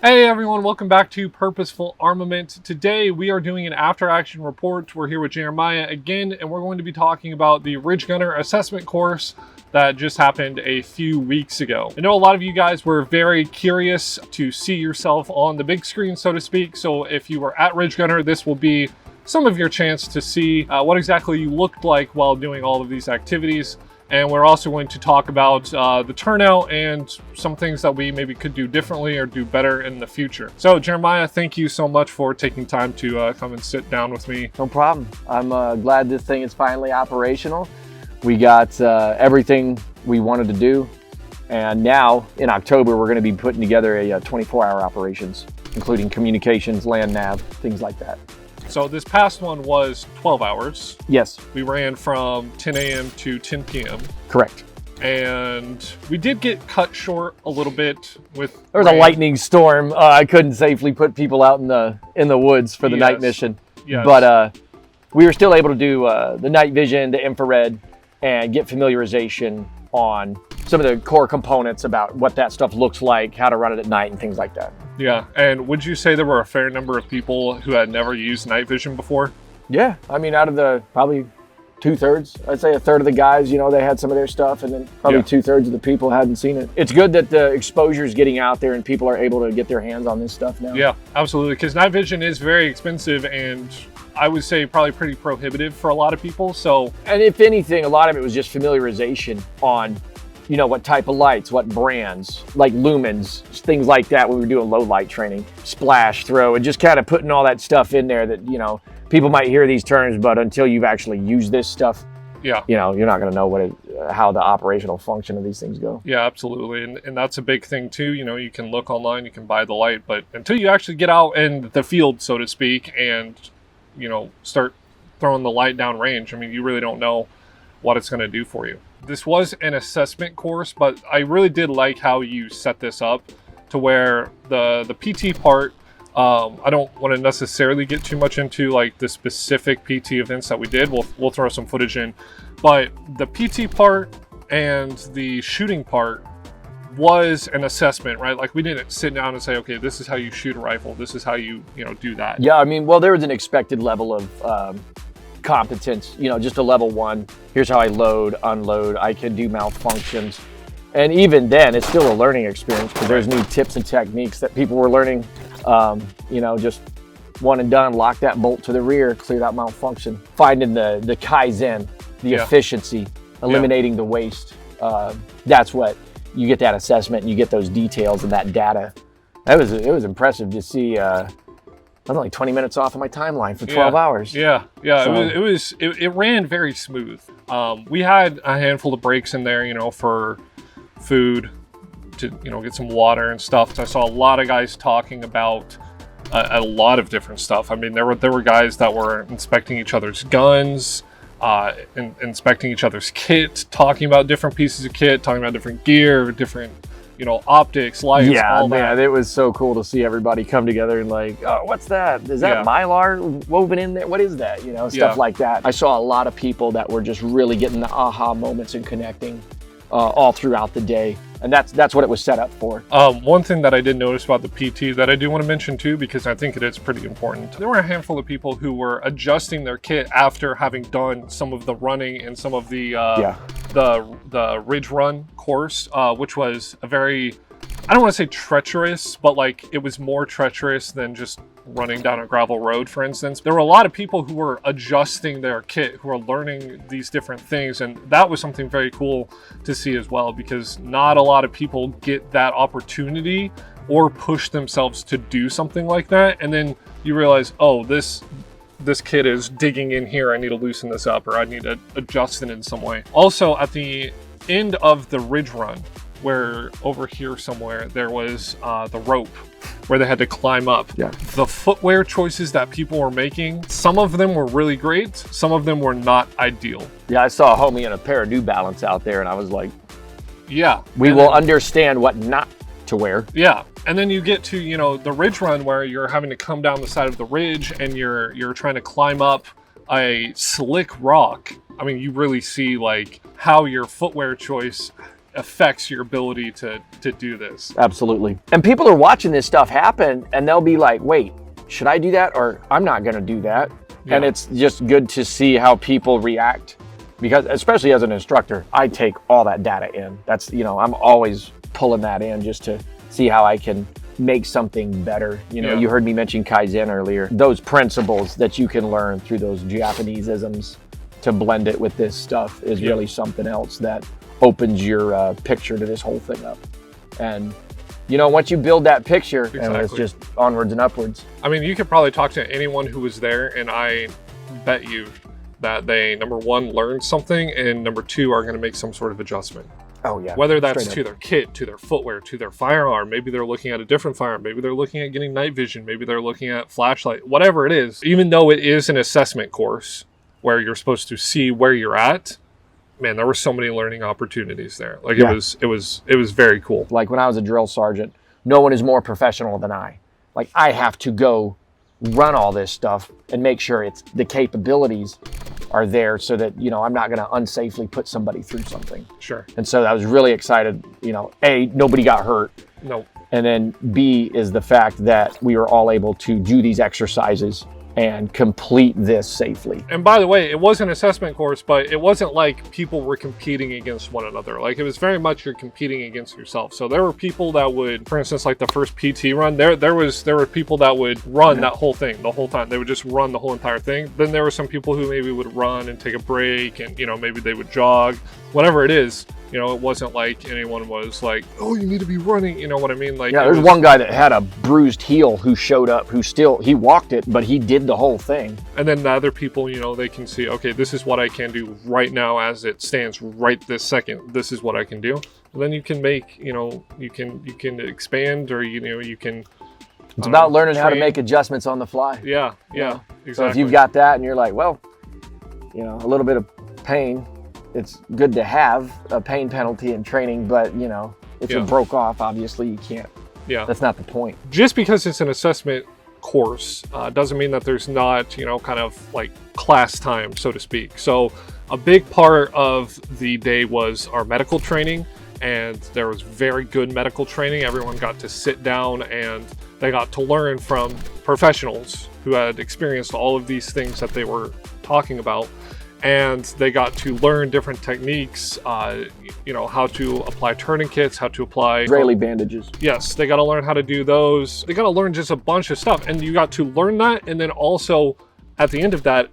Hey everyone, welcome back to Purposeful Armament. Today we are doing an after action report. We're here with Jeremiah again, and we're going to be talking about the Ridge Gunner assessment course that just happened a few weeks ago. I know a lot of you guys were very curious to see yourself on the big screen, so to speak. So if you were at Ridge Gunner, this will be some of your chance to see what exactly you looked like while doing all of these activities. And we're also going to talk about the turnout and some things that we maybe could do differently or do better in the future. So Jeremiah, thank you so much for taking time to come and sit down with me. No problem. I'm glad this thing is finally operational. We got everything we wanted to do. And now in October, we're gonna be putting together a 24-hour operations, including communications, land nav, things like that. So this past one was 12 hours. Yes. We ran from 10 a.m. to 10 p.m. Correct. And we did get cut short a little bit with There was a lightning storm. I couldn't safely put people out in the woods for the night mission. Yes. But we were still able to do the night vision, the infrared, and get familiarization on some of the core components about what that stuff looks like, how to run it at night, and things like that. Yeah, and would you say there were a fair number of people who had never used night vision before? Yeah, I mean, out of the probably 2/3, I'd say a third of the guys, they had some of their stuff, and then probably 2/3 of the people hadn't seen it. It's good that the exposure is getting out there and people are able to get their hands on this stuff now. Yeah, absolutely, because night vision is very expensive and I would say probably pretty prohibitive for a lot of people. So, and if anything, a lot of it was just familiarization on what type of lights, what brands, like lumens, things like that when we were doing low light training, splash, throw, and just kind of putting all that stuff in there that, people might hear these terms, but until you've actually used this stuff, you're not going to know how the operational function of these things go. Yeah, absolutely. And that's a big thing too. You can look online, you can buy the light, but until you actually get out in the field, so to speak, and, start throwing the light down range, I mean, you really don't know what it's going to do for you. This was an assessment course, but I really did like how you set this up to where the PT part, I don't want to necessarily get too much into like the specific PT events that we did. We'll throw some footage in, but the PT part and the shooting part was an assessment, right? Like we didn't sit down and say, okay, this is how you shoot a rifle. This is how you do that. Yeah, I mean, well, there was an expected level of competence, just a level 1. Here's how I load, unload. I can do malfunctions. And even then, it's still a learning experience because there's new tips and techniques that people were learning. Just one and done, lock that bolt to the rear, clear that malfunction. Finding the Kaizen, the efficiency, eliminating the waste. That's what you get, that assessment, and you get those details and that data. It was impressive to see. I'm only 20 minutes off of my timeline for 12 hours. Yeah. So, it ran very smooth. We had a handful of breaks in there, for food, to get some water and stuff. So I saw a lot of guys talking about a lot of different stuff. I mean, there were guys that were inspecting each other's guns, inspecting each other's kit, talking about different pieces of kit, talking about different gear, different optics, lights, all that. It was so cool to see everybody come together and like, oh, what's that? Is that Mylar woven in there? What is that? Stuff like that. I saw a lot of people that were just really getting the aha moments and connecting all throughout the day. And that's what it was set up for. One thing that I did notice about the PT that I do want to mention too, because I think it is pretty important. There were a handful of people who were adjusting their kit after having done some of the running and some of the Ridge Run course, which was a very, I don't want to say treacherous, but like it was more treacherous than just running down a gravel road, for instance. There were a lot of people who were adjusting their kit, who were learning these different things, and that was something very cool to see as well, because not a lot of people get that opportunity or push themselves to do something like that, and then you realize, oh, this kit is digging in here, I need to loosen this up, or I need to adjust it in some way. Also, at the end of the Ridge Run, where over here somewhere there was the rope where they had to climb up. The footwear choices that people were making, some of them were really great, some of them were not ideal. I saw a homie in a pair of New Balance out there and I was like, we will understand what not to wear. And then you get to the Ridge Run where you're having to come down the side of the ridge and you're trying to climb up a slick rock. I mean, you really see like how your footwear choice affects your ability to do this. Absolutely. And people are watching this stuff happen and they'll be like, wait, should I do that? Or I'm not going to do that. Yeah. And it's just good to see how people react, because especially as an instructor, I take all that data in. That's, you know, I'm always pulling that in just to see how I can make something better. You know, you heard me mention Kaizen earlier. Those principles that you can learn through those Japanese-isms to blend it with this stuff is really something else that opens your picture to this whole thing up. And you know, once you build that picture, and it's just onwards and upwards. I mean, you could probably talk to anyone who was there, and I bet you that they, number one, learned something, and number two, are going to make some sort of adjustment. Oh yeah. Whether that's to their kit, to their footwear, to their firearm, maybe they're looking at a different firearm, maybe they're looking at getting night vision, maybe they're looking at flashlight, whatever it is. Even though it is an assessment course where you're supposed to see where you're at, man, there were so many learning opportunities there. Like it was very cool. Like when I was a drill sergeant, no one is more professional than I. Like I have to go run all this stuff and make sure it's the capabilities are there so that, you know, I'm not going to unsafely put somebody through something. Sure. And so I was really excited, you know, A, nobody got hurt. No. And then B is the fact that we were all able to do these exercises and complete this safely. And by the way, it was an assessment course, but it wasn't like people were competing against one another. Like it was very much you're competing against yourself. So there were people that would, for instance, like the first PT run, there were people that would run that whole thing the whole time. They would just run the whole entire thing. Then there were some people who maybe would run and take a break, and you know, maybe they would jog, whatever it is. You know, it wasn't like anyone was like, oh, you need to be running. You know what I mean? Like, yeah, there's one guy that had a bruised heel who showed up, he walked it, but he did the whole thing. And then the other people, you know, they can see, okay, this is what I can do right now as it stands right this second. This is what I can do. And then you can make, you know, you can expand, or, you know, you can. It's about learning how to make adjustments on the fly. Yeah, exactly. So if you've got that and you're like, well, you know, a little bit of pain, it's good to have a pain penalty in training, but you know, if it broke off, obviously you can't. Yeah. That's not the point. Just because it's an assessment course doesn't mean that there's not, you know, kind of like class time, so to speak. So a big part of the day was our medical training, and there was very good medical training. Everyone got to sit down and they got to learn from professionals who had experienced all of these things that they were talking about. And they got to learn different techniques, you know, how to apply tourniquets, how to apply Israeli bandages. Yes, they got to learn how to do those. They got to learn just a bunch of stuff. And you got to learn that. And then also at the end of that,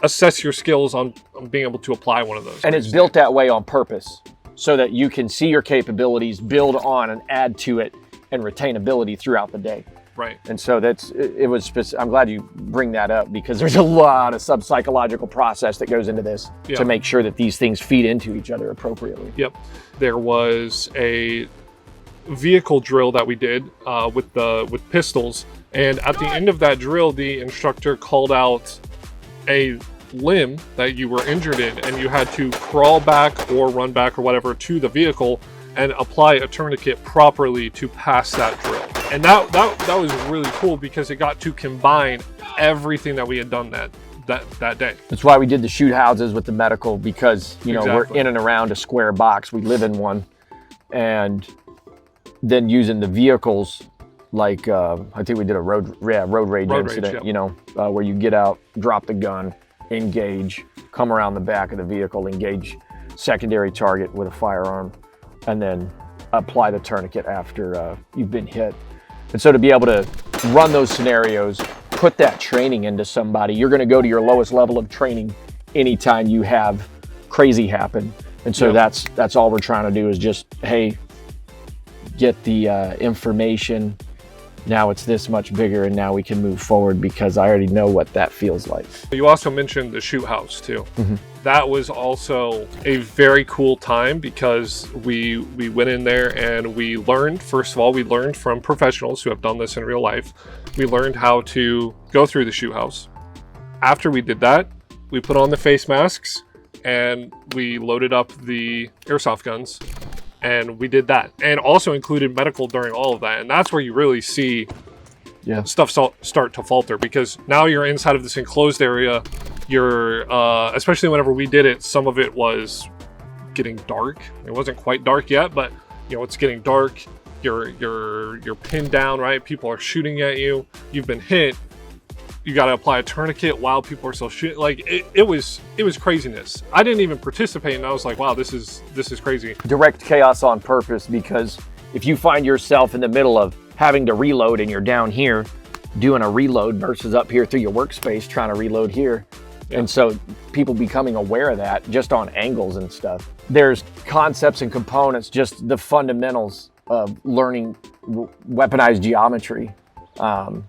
assess your skills on being able to apply one of those. And it's built that way on purpose so that you can see your capabilities, build on and add to it, and retain ability throughout the day. Right. And so I'm glad you bring that up, because there's a lot of sub-psychological process that goes into this to make sure that these things feed into each other appropriately. Yep. There was a vehicle drill that we did with pistols, and at the end of that drill, the instructor called out a limb that you were injured in, and you had to crawl back or run back or whatever to the vehicle and apply a tourniquet properly to pass that drill. And that was really cool, because it got to combine everything that we had done that day. That's why we did the shoot houses with the medical, because you know we're in and around a square box. We live in one, and then using the vehicles, like I think we did a road rage incident. You know, where you get out, drop the gun, engage, come around the back of the vehicle, engage secondary target with a firearm, and then apply the tourniquet after you've been hit. And so to be able to run those scenarios, put that training into somebody, you're going to go to your lowest level of training anytime you have crazy happen. And so that's all we're trying to do is just, hey, get the information. Now it's this much bigger, and now we can move forward, because I already know what that feels like. You also mentioned the shoot house too. Mm-hmm. That was also a very cool time, because we went in there and we learned, first of all, we learned from professionals who have done this in real life. We learned how to go through the shoot house. After we did that, we put on the face masks and we loaded up the airsoft guns. And we did that, and also included medical during all of that. And that's where you really see stuff start to falter, because now you're inside of this enclosed area. You're, especially whenever we did it, some of it was getting dark. It wasn't quite dark yet, but you know, it's getting dark. You're pinned down, right? People are shooting at you. You've been hit. You got to apply a tourniquet while people are still shooting. Like it was craziness. I didn't even participate, and I was like, wow, this is crazy. Direct chaos on purpose, because if you find yourself in the middle of having to reload and you're down here doing a reload versus up here through your workspace trying to reload here. Yeah. And so people becoming aware of that just on angles and stuff. There's concepts and components, just the fundamentals of learning weaponized geometry.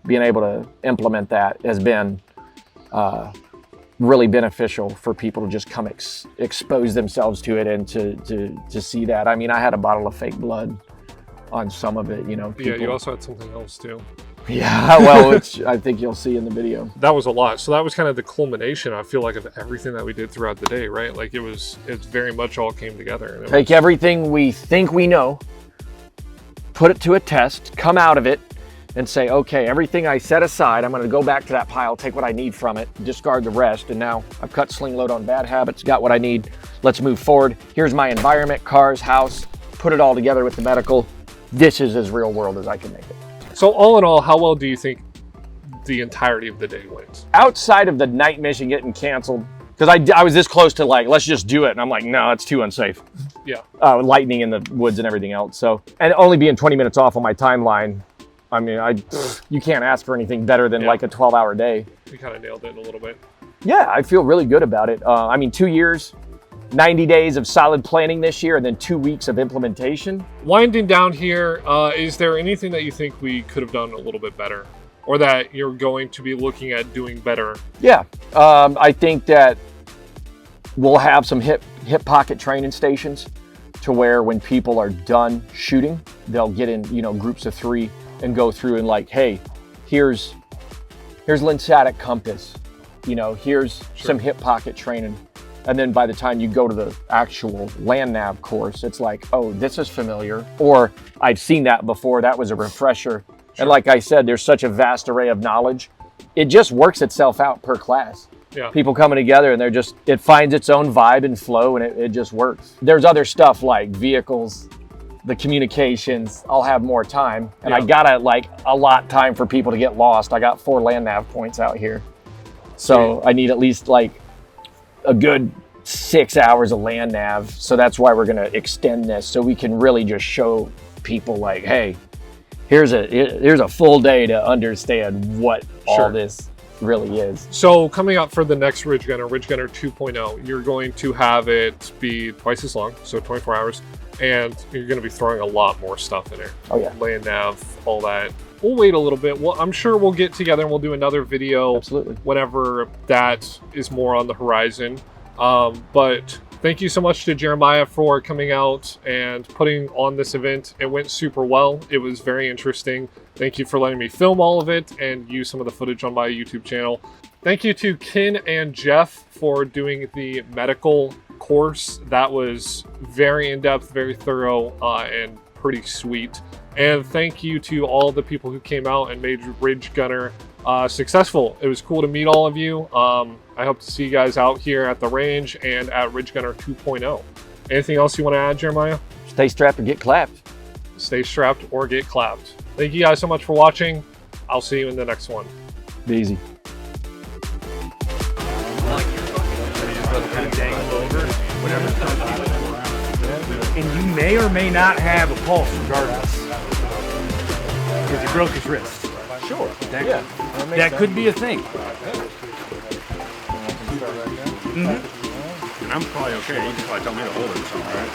Being able to implement that has been really beneficial for people to just come expose themselves to it and to see that. I mean, I had a bottle of fake blood on some of it, you know. Yeah, you also had something else too. Yeah, well, which I think you'll see in the video. That was a lot. So that was kind of the culmination, I feel like, of everything that we did throughout the day, right? Like it very much all came together. And Take everything we think we know, put it to a test, come out of it, and say, okay, everything I set aside, I'm gonna go back to that pile, take what I need from it, discard the rest, and now I've cut sling load on bad habits, got what I need, let's move forward. Here's my environment, cars, house, put it all together with the medical. This is as real world as I can make it. So all in all, how well do you think the entirety of the day went? Outside of the night mission getting canceled, because I was this close to like, let's just do it. And I'm like, no, it's too unsafe. Yeah. Lightning in the woods and everything else. So, and only being 20 minutes off on my timeline, I mean, you can't ask for anything better than like a 12-hour day. You kind of nailed it a little bit. Yeah, I feel really good about it. I mean, 2 years, 90 days of solid planning this year, and then 2 weeks of implementation. Winding down here, is there anything that you think we could have done a little bit better, or that you're going to be looking at doing better? Yeah, I think that we'll have some hip pocket training stations to where when people are done shooting, they'll get in, you know, groups of 3 and go through and like, hey, here's lymphatic compass, you know, here's some hip pocket training. And then by the time you go to the actual land nav course, it's like, oh, this is familiar, or I've seen that before, that was a refresher. And like I said, there's such a vast array of knowledge. It just works itself out per class. Yeah. People coming together and it finds its own vibe and flow, and it just works. There's other stuff like vehicles, the communications, I'll have more time. And I gotta like allot time for people to get lost. I got 4 land nav points out here. So I need at least like a good 6 hours of land nav. So that's why we're gonna extend this, so we can really just show people like, hey, here's a full day to understand what all this really is. So coming up for the next Ridge Gunner 2.0, you're going to have it be twice as long, so 24 hours, and you're going to be throwing a lot more stuff in there. Oh yeah. Land nav, all that. We'll wait a little bit. Well, I'm sure we'll get together and we'll do another video. Absolutely. Whenever that is more on the horizon. But thank you so much to Jerimiah for coming out and putting on this event. It went super well. It was very interesting. Thank you for letting me film all of it and use some of the footage on my YouTube channel. Thank you to Ken and Jeff for doing the medical course. That was very in-depth, very thorough, and pretty sweet. And thank you to all the people who came out and made Ridge Gunner successful. It was cool to meet all of you. I hope to see you guys out here at the range and at Ridge Gunner 2.0. Anything else you want to add, Jerimiah? Stay strapped or get clapped. Stay strapped or get clapped. Thank you guys so much for watching. I'll see you in the next one. Be easy. And you may or may not have a pulse regardless, because he broke his wrist. Sure. That could be a thing. And I'm probably okay. You can probably tell me to hold it or something, right?